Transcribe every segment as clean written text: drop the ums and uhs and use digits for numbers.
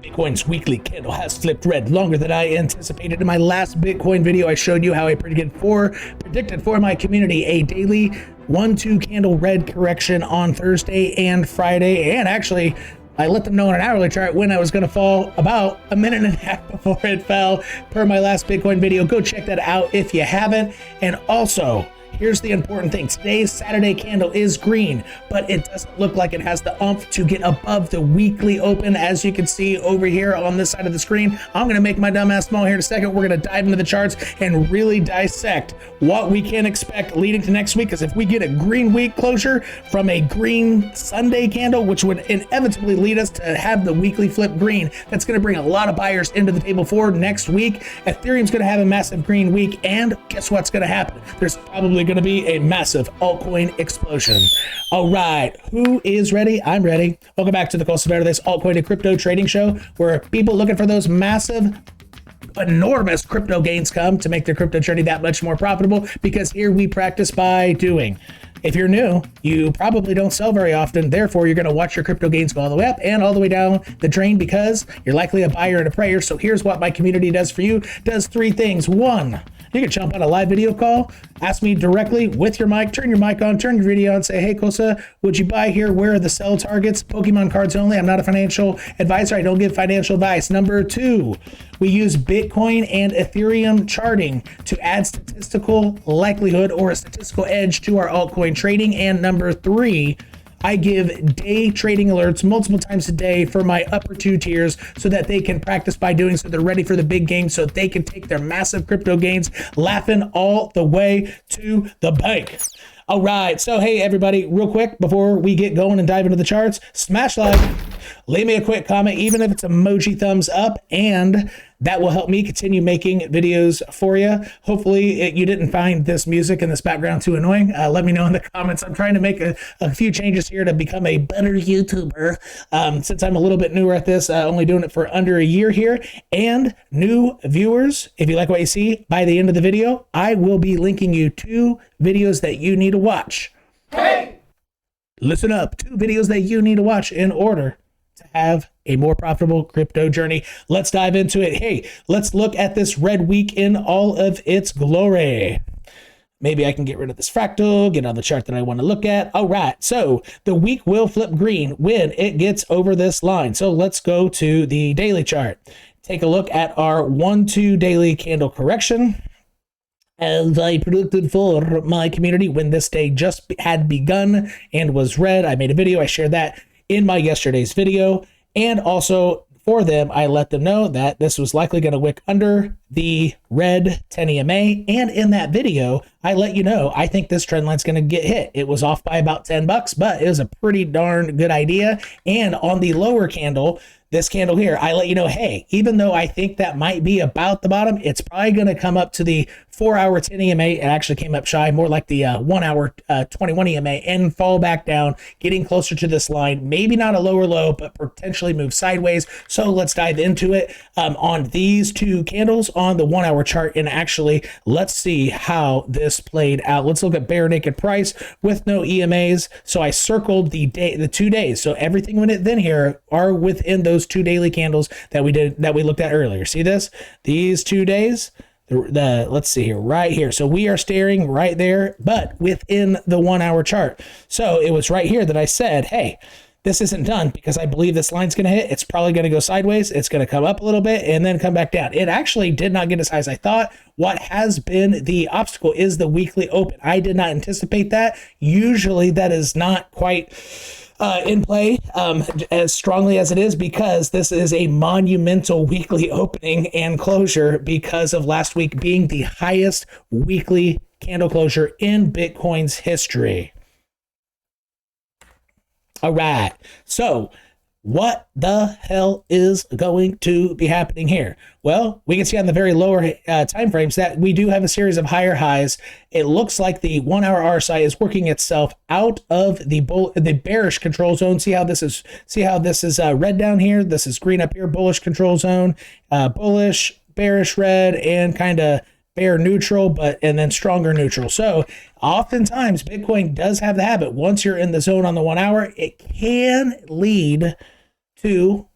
Bitcoin's weekly candle has flipped red longer than I anticipated. In my last Bitcoin video, I showed you how I predicted for my community a daily 1-2 candle red correction on Thursday and Friday. And actually, I let them know on an hourly chart when I was going to fall about a minute and a half before it fell per my last Bitcoin video. Go check that out if you haven't. And also, here's the important thing. Today's Saturday candle is green, but it doesn't look like it has the oomph to get above the weekly open. As you can see over here on this side of the screen, I'm going to make my dumb ass small here in a second. We're going to dive into the charts and really dissect what we can expect leading to next week. Because if we get a green week closure from a green Sunday candle, which would inevitably lead us to have the weekly flip green, that's going to bring a lot of buyers into the table for next week. Ethereum's going to have a massive green week, and guess what's going to happen? There's probably going to be a massive altcoin explosion. All right, who is ready? I'm ready. Welcome back to the 𝐃𝐢𝐬𝐜𝐴 altcoin and crypto trading show, where people looking for those massive, enormous crypto gains come to make their crypto journey that much more profitable, because here we practice by doing. If you're new, you probably don't sell very often. Therefore, you're going to watch your crypto gains go all the way up and all the way down the drain, because you're likely a buyer and a prayer. So here's what my community does for you. Does 3 things. 1, you can jump on a live video call, ask me directly with your mic, turn your mic on, turn your video on, say, hey, 𝘃𝐢𝐬𝐜𝐴, would you buy here? Where are the sell targets? Pokemon cards only. I'm not a financial advisor. I don't give financial advice. Number 2, we use Bitcoin and Ethereum charting to add statistical likelihood or a statistical edge to our altcoin trading. And number 3, I give day trading alerts multiple times a day for my upper 2 tiers so that they can practice by doing so they're ready for the big game, so they can take their massive crypto gains laughing all the way to the bank. All right, so hey everybody, real quick before we get going and dive into the charts, smash like, leave me a quick comment, even if it's emoji thumbs up, and that will help me continue making videos for you. Hopefully you didn't find this music in this background too annoying. Let me know in the comments. I'm trying to make a few changes here to become a better YouTuber. Since I'm a little bit newer at this, only doing it for under a year here. And new viewers, if you like what you see, by the end of the video, I will be linking you 2 videos that you need to watch. Hey! Listen up, 2 videos that you need to watch in order to have a more profitable crypto journey. Let's dive into it. Hey, let's look at this red week in all of its glory. Maybe I can get rid of this fractal, get on the chart that I want to look at. All right, so the week will flip green when it gets over this line. So let's go to the daily chart. Take a look at our 1-2 daily candle correction. As I predicted for my community when this day just had begun and was red, I made a video. I shared that in my yesterday's video, and also for them, I let them know that this was likely going to wick under the red 10 EMA, and in that video, I let you know I think this trend line's going to get hit. It was off by about $10, but it was a pretty darn good idea. And on the lower candle, this candle here, I let you know, hey, even though I think that might be about the bottom, it's probably going to come up to the 4-hour 10 EMA. It actually came up shy, more like the 1-hour 21 EMA, and fall back down, getting closer to this line. Maybe not a lower low, but potentially move sideways. So let's dive into it on these 2 candles on the 1-hour chart. And actually, let's see how this played out. Let's look at bare naked price with no EMAs. So I circled the 2 days. So everything within here are within those 2 daily candles that we looked at earlier. See this? These 2 days. Let's see here, right here. So we are staring right there, but within the 1-hour chart. So it was right here that I said, hey, this isn't done because I believe this line's going to hit. It's probably going to go sideways. It's going to come up a little bit and then come back down. It actually did not get as high as I thought. What has been the obstacle is the weekly open. I did not anticipate that. Usually that is not quite in play as strongly as it is, because this is a monumental weekly opening and closure because of last week being the highest weekly candle closure in Bitcoin's history. All right, so what the hell is going to be happening here? Well, we can see on the very lower time frames that we do have a series of higher highs. It looks like the 1-hour RSI is working itself out of the bearish control zone. See how this is red down here. This is green up here. Bullish control zone, bullish, bearish red, and kind of bear neutral, and then stronger neutral. So oftentimes Bitcoin does have the habit, once you're in the zone on the 1 hour, it can lead to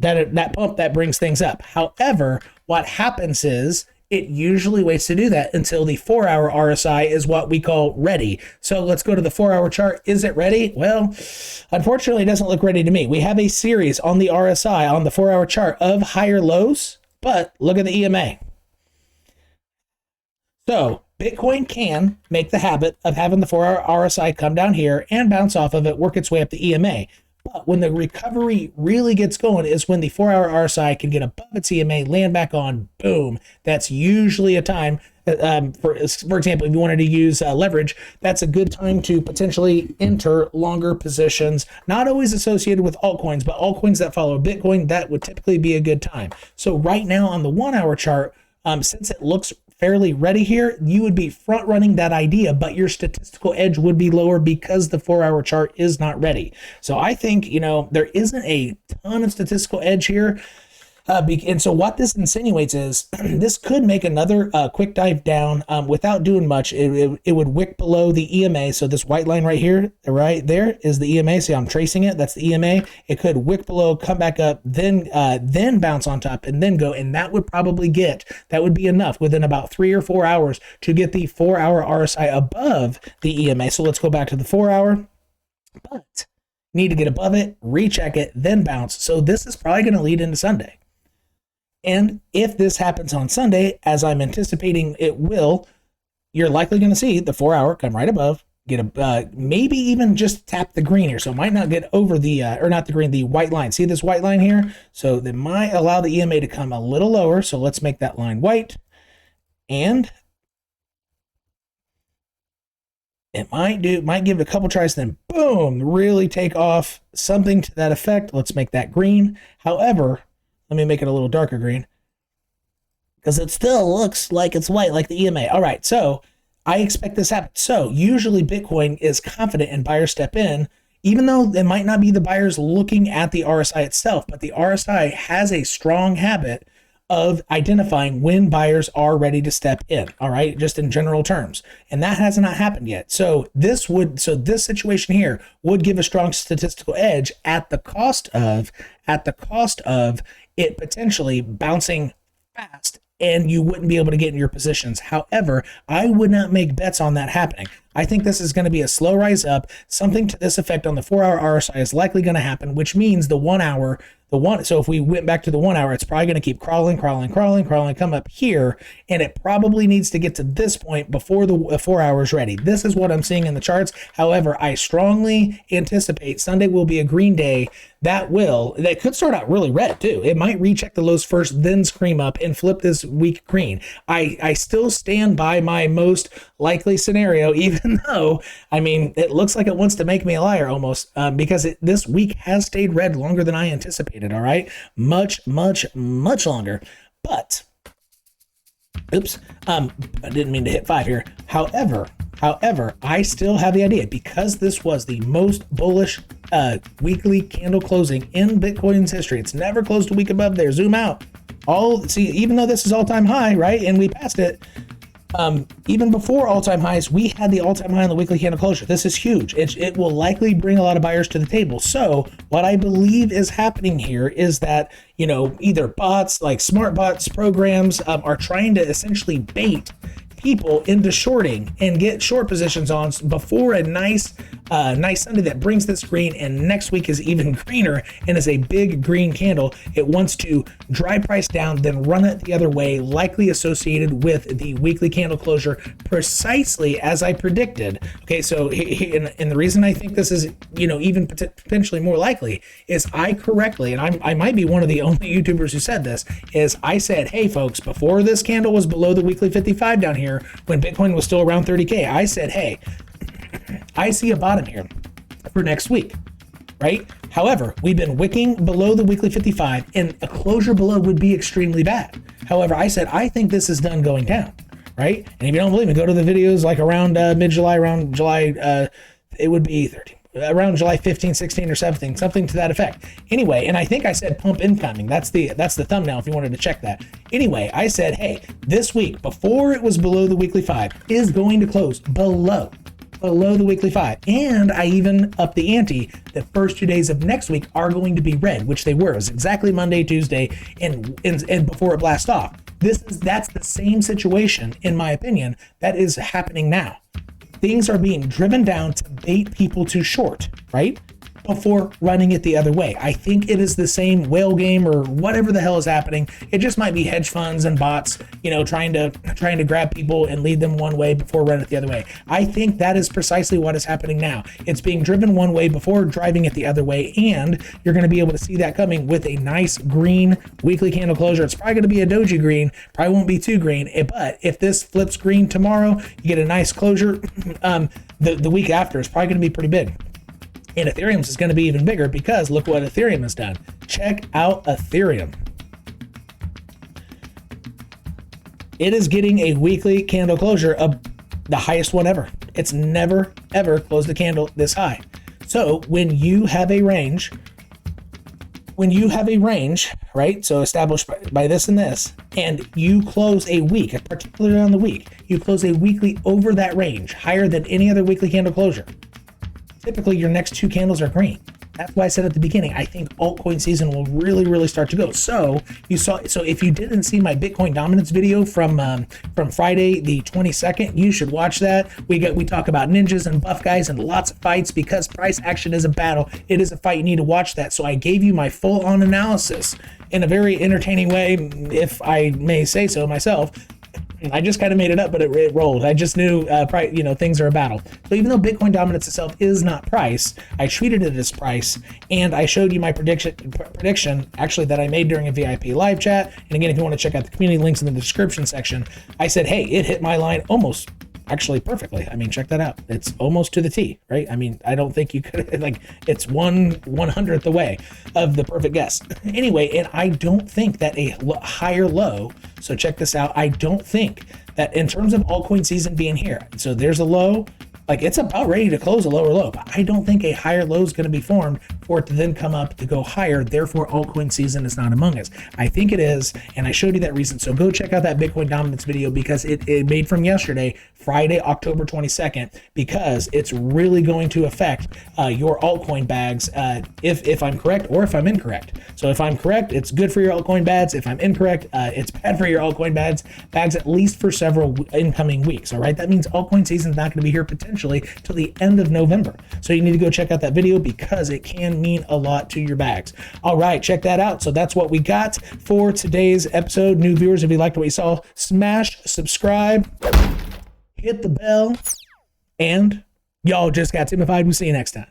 that pump that brings things up. However, what happens is it usually waits to do that until the 4-hour RSI is what we call ready. So let's go to the 4-hour chart. Is it ready? Well, unfortunately, it doesn't look ready to me. We have a series on the RSI on the 4-hour chart of higher lows, but look at the EMA. So Bitcoin can make the habit of having the 4-hour RSI come down here and bounce off of it, work its way up the EMA. But when the recovery really gets going is when the 4-hour RSI can get above its EMA, land back on, boom. That's usually a time, for example, if you wanted to use leverage, that's a good time to potentially enter longer positions, not always associated with altcoins, but altcoins that follow Bitcoin, that would typically be a good time. So right now on the 1-hour chart, since it looks fairly ready here, you would be front running that idea, but your statistical edge would be lower because the 4-hour chart is not ready. So I think, there isn't a ton of statistical edge here. And so what this insinuates is this could make another quick dive down without doing much. It would wick below the EMA. So this white line right here, right there is the EMA. See, I'm tracing it. That's the EMA. It could wick below, come back up, then bounce on top and then go. And that would that would be enough within about 3 or 4 hours to get the 4-hour RSI above the EMA. So let's go back to the 4-hour. But need to get above it, recheck it, then bounce. So this is probably going to lead into Sunday. And if this happens on Sunday, as I'm anticipating it will, you're likely going to see the 4-hour come right above, get a maybe even just tap the green here. So it might not get over the, or not the green, the white line. See this white line here? So they might allow the EMA to come a little lower. So let's make that line white. And it might give it a couple tries, then boom, really take off, something to that effect. Let's make that green. However, let me make it a little darker green because it still looks like it's white, like the EMA. All right, so I expect this to happen. So usually Bitcoin is confident and buyers step in, even though it might not be the buyers looking at the RSI itself, but the RSI has a strong habit of identifying when buyers are ready to step in, all right, just in general terms. And that has not happened yet. So this situation here would give a strong statistical edge at the cost of it potentially bouncing fast and you wouldn't be able to get in your positions. However, I would not make bets on that happening. I think this is going to be a slow rise up. Something to this effect on the 4-hour RSI is likely going to happen, which means the 1-hour, so if we went back to the 1-hour, it's probably going to keep crawling, come up here, and it probably needs to get to this point before the 4 hours ready. This is what I'm seeing in the charts. However, I strongly anticipate Sunday will be a green day that could start out really red too. It might recheck the lows first, then scream up and flip this weak green. I still stand by my most likely scenario, even though, it looks like it wants to make me a liar almost, because this week has stayed red longer than I anticipated. All right, much longer. But oops, I didn't mean to hit 5 here. However, I still have the idea, because this was the most bullish weekly candle closing in Bitcoin's history. It's never closed a week above there. Zoom out. Even though this is all-time high, right, and we passed it. Even before all-time highs, we had the all-time high on the weekly candle closure. This is huge. It will likely bring a lot of buyers to the table. So what I believe is happening here is that, either bots, like smart bots programs, are trying to essentially bait people into shorting and get short positions on before a nice Sunday that brings this green, and next week is even greener and is a big green candle. It wants to drive price down, then run it the other way, likely associated with the weekly candle closure, precisely as I predicted. Okay, so and the reason I think this is even potentially more likely is I correctly, and I might be one of the only YouTubers who said this, is I said, hey folks, before this candle was below the weekly 55 down here, when Bitcoin was still around 30K, I said, hey, I see a bottom here for next week, right? However, we've been wicking below the weekly 55, and a closure below would be extremely bad. However, I said, I think this is done going down, right? And if you don't believe me, go to the videos like around mid-July, around July, it would be 13. Around July 15, 16, or 17, something to that effect. Anyway, and I think I said pump incoming. That's the thumbnail if you wanted to check that. Anyway, I said, hey, this week, before it was below the weekly 5, is going to close below below the weekly 5. And I even upped the ante. The first 2 days of next week are going to be red, which they were. It was exactly Monday, Tuesday, and before it blasts off. That's the same situation, in my opinion, that is happening now. Things are being driven down to bait people to short, right? Before running it the other way. I think it is the same whale game or whatever the hell is happening. It just might be hedge funds and bots, trying to grab people and lead them one way before running it the other way. I think that is precisely what is happening now. It's being driven one way before driving it the other way, and you're going to be able to see that coming with a nice green weekly candle closure. It's probably going to be a doji green, probably won't be too green, but if this flips green tomorrow, you get a nice closure. The week after is probably going to be pretty big. And Ethereum's is going to be even bigger because look what Ethereum has done. Check out Ethereum. It is getting a weekly candle closure of the highest one ever. It's never, ever closed a candle this high. So when you have a range, right? So established by this and this, and you close a week, particularly on the week, you close a weekly over that range, higher than any other weekly candle closure. Typically, your next 2 candles are green. That's why I said at the beginning, I think altcoin season will really, really start to go. So if you didn't see my Bitcoin dominance video from Friday the 22nd, you should watch that. We talk about ninjas and buff guys and lots of fights because price action is a battle. It is a fight. You need to watch that. So I gave you my full-on analysis in a very entertaining way, if I may say so myself. I just kind of made it up, but it rolled. I just knew, things are a battle. So even though Bitcoin dominance itself is not price, I treated it as price, and I showed you my prediction actually that I made during a VIP live chat. And again, if you want to check out the community links in the description section, I said, hey, it hit my line almost actually perfectly. I mean, check that out. It's almost to the T, right? I mean, I don't think you could, it's 1/100th away of the perfect guess. Anyway, and I don't think that a higher low, so check this out, I don't think that in terms of altcoin season being here, so there's a low, it's about ready to close a lower low, but I don't think a higher low is going to be formed for it to then come up to go higher. Therefore, altcoin season is not among us. I think it is, and I showed you that reason. So go check out that Bitcoin dominance video because it made from yesterday, Friday, October 22nd, because it's really going to affect your altcoin bags if I'm correct or if I'm incorrect. So if I'm correct, it's good for your altcoin bags. If I'm incorrect, it's bad for your altcoin bags at least for several incoming weeks. All right, that means altcoin season is not going to be here potentially till the end of November. So you need to go check out that video because it can mean a lot to your bags. All right, check that out. So that's what we got for today's episode. New viewers, if you liked what you saw, smash subscribe, hit the bell, and y'all just got Timified. We'll see you next time.